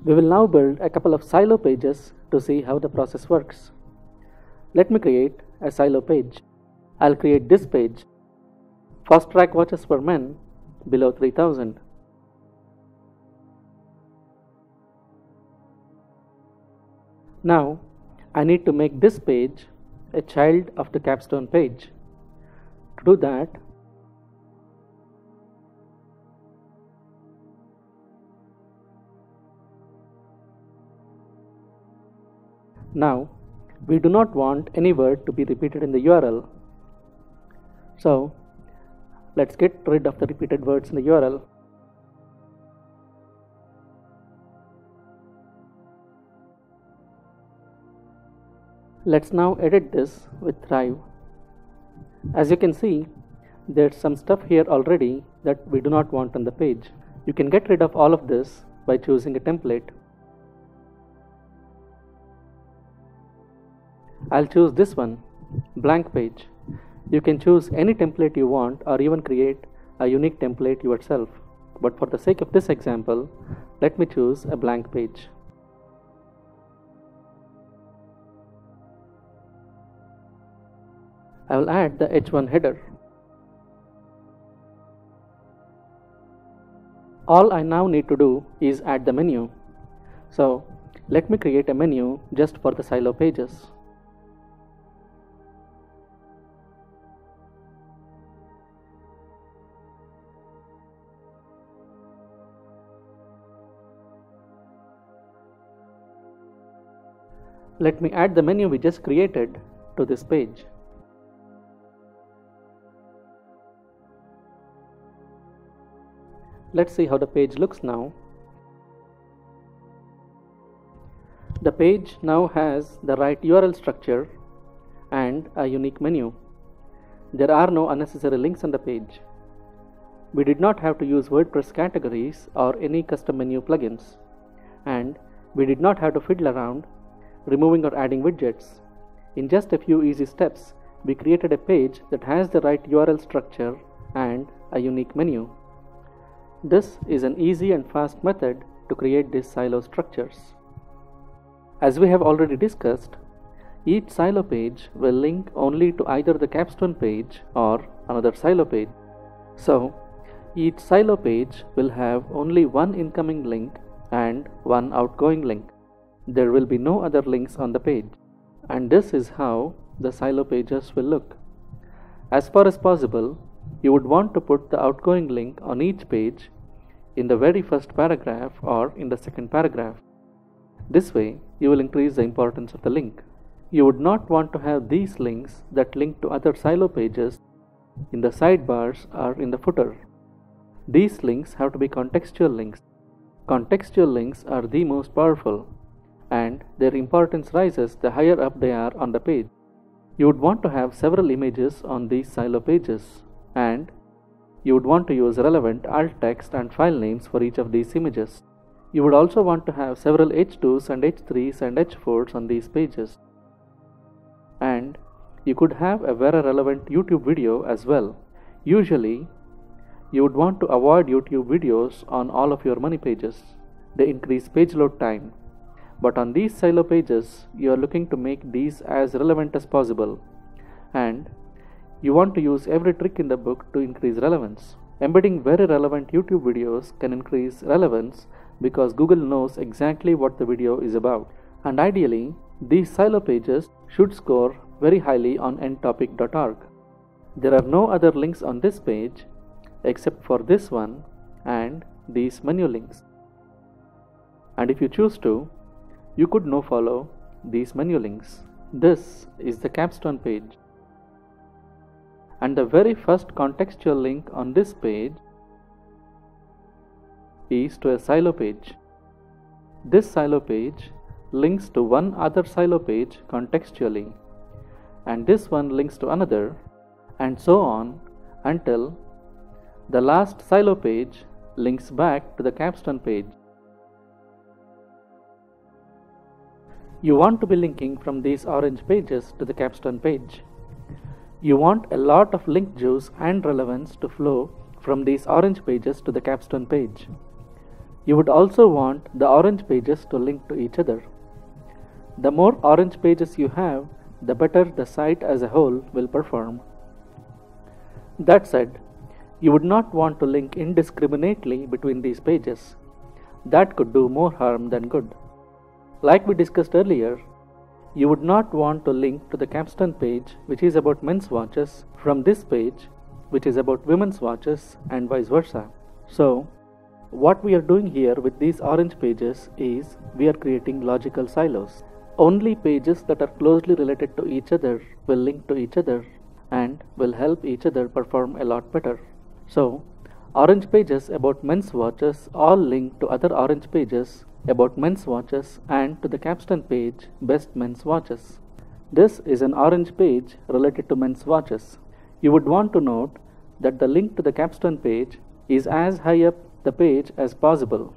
We will now build a couple of silo pages to see how the process works. Let me create a silo page. I'll create this page. Fast track watches for men below 3000. Now I need to make this page a child of the capstone page. To do that, now we do not want any word to be repeated in the URL. So let's get rid of the repeated words in the URL. Let's now edit this with Thrive. As you can see, there's some stuff here already that we do not want on the page. You can get rid of all of this by choosing a template. I'll choose this one, blank page. You can choose any template you want or even create a unique template yourself. But for the sake of this example, let me choose a blank page. I will add the H1 header. All I now need to do is add the menu. So let me create a menu just for the silo pages. Let me add the menu we just created to this page. Let's see how the page looks now. The page now has the right URL structure and a unique menu. There are no unnecessary links on the page. We did not have to use WordPress categories or any custom menu plugins, and we did not have to fiddle around removing or adding widgets. In just a few easy steps, we created a page that has the right URL structure and a unique menu. This is an easy and fast method to create these silo structures. As we have already discussed, each silo page will link only to either the capstone page or another silo page. So, each silo page will have only one incoming link and one outgoing link. There will be no other links on the page. And this is how the silo pages will look. As far as possible, you would want to put the outgoing link on each page in the very first paragraph or in the second paragraph. This way, you will increase the importance of the link. You would not want to have these links that link to other silo pages in the sidebars or in the footer. These links have to be contextual links. Contextual links are the most powerful, and their importance rises the higher up they are on the page. You would want to have several images on these silo pages, and you would want to use relevant alt text and file names for each of these images. You would also want to have several H2s and H3s and H4s on these pages. And you could have a very relevant YouTube video as well. Usually, you would want to avoid YouTube videos on all of your money pages. They increase page load time. But on these silo pages, you are looking to make these as relevant as possible, and you want to use every trick in the book to increase relevance. Embedding very relevant YouTube videos can increase relevance because Google knows exactly what the video is about. And ideally, these silo pages should score very highly on endtopic.org. There are no other links on this page except for this one and these menu links. And if you choose to, you could no follow these menu links. This is the capstone page. And the very first contextual link on this page is to a silo page. This silo page links to one other silo page contextually, and this one links to another, and so on until the last silo page links back to the capstone page. You want to be linking from these orange pages to the capstone page. You want a lot of link juice and relevance to flow from these orange pages to the capstone page. You would also want the orange pages to link to each other. The more orange pages you have, the better the site as a whole will perform. That said, you would not want to link indiscriminately between these pages. That could do more harm than good. Like we discussed earlier, you would not want to link to the capstone page, which is about men's watches, from this page, which is about women's watches, and vice versa. So, what we are doing here with these orange pages is we are creating logical silos. Only pages that are closely related to each other will link to each other and will help each other perform a lot better. So, orange pages about men's watches all link to other orange pages about men's watches and to the capstone page best men's watches. This is an orange page related to men's watches. You would want to note that the link to the capstone page is as high up the page as possible.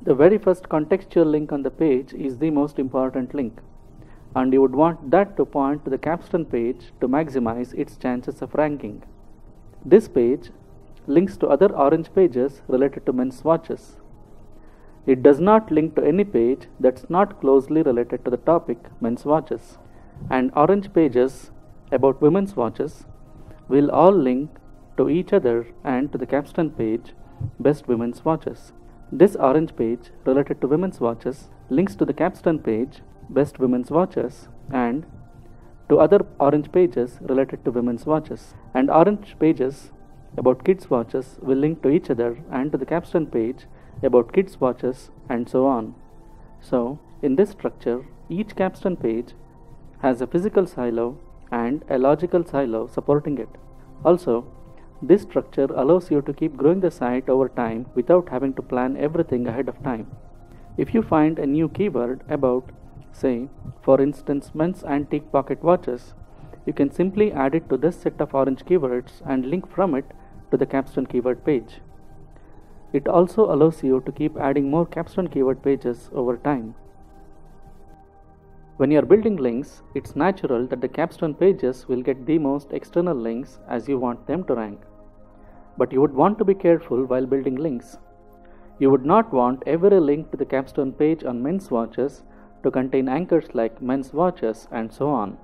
The very first contextual link on the page is the most important link, and you would want that to point to the capstone page to maximize its chances of ranking. This page links to other orange pages related to men's watches. It does not link to any page that's not closely related to the topic men's watches. And orange pages about women's watches will all link to each other and to the capstone page best women's watches. This orange page related to women's watches links to the capstone page best women's watches and to other orange pages related to women's watches. And orange pages about kids' watches will link to each other and to the capstone page about kids' watches, and so on. So, in this structure, each capstone page has a physical silo and a logical silo supporting it. Also, this structure allows you to keep growing the site over time without having to plan everything ahead of time. If you find a new keyword about, say, for instance, men's antique pocket watches, you can simply add it to this set of orange keywords and link from it to the capstone keyword page. It also allows you to keep adding more capstone keyword pages over time. When you are building links, it's natural that the capstone pages will get the most external links as you want them to rank. But you would want to be careful while building links. You would not want every link to the capstone page on men's watches to contain anchors like men's watches and so on.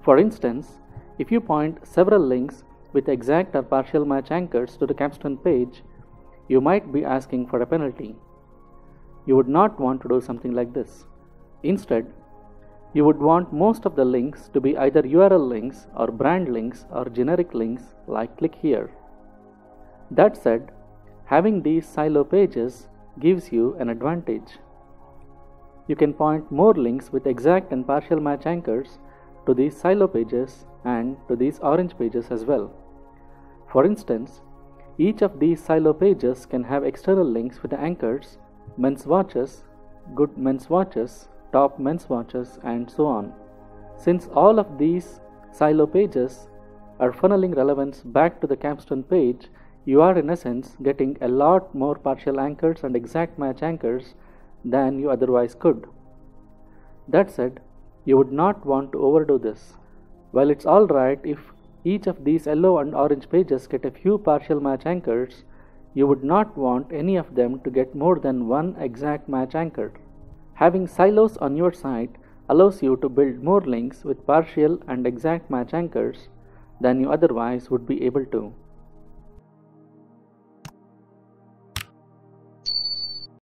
For instance, if you point several links with exact or partial match anchors to the capstone page, you might be asking for a penalty. You would not want to do something like this. Instead, you would want most of the links to be either URL links or brand links or generic links like click here. That said, having these silo pages gives you an advantage. You can point more links with exact and partial match anchors to these silo pages and to these orange pages as well. For instance, each of these silo pages can have external links with the anchors men's watches, good men's watches, top men's watches, and so on. Since all of these silo pages are funneling relevance back to the capstone page, you are in essence getting a lot more partial anchors and exact match anchors than you otherwise could. That said, you would not want to overdo this. While it's alright if each of these yellow and orange pages get a few partial match anchors, you would not want any of them to get more than one exact match anchor. Having silos on your site allows you to build more links with partial and exact match anchors than you otherwise would be able to.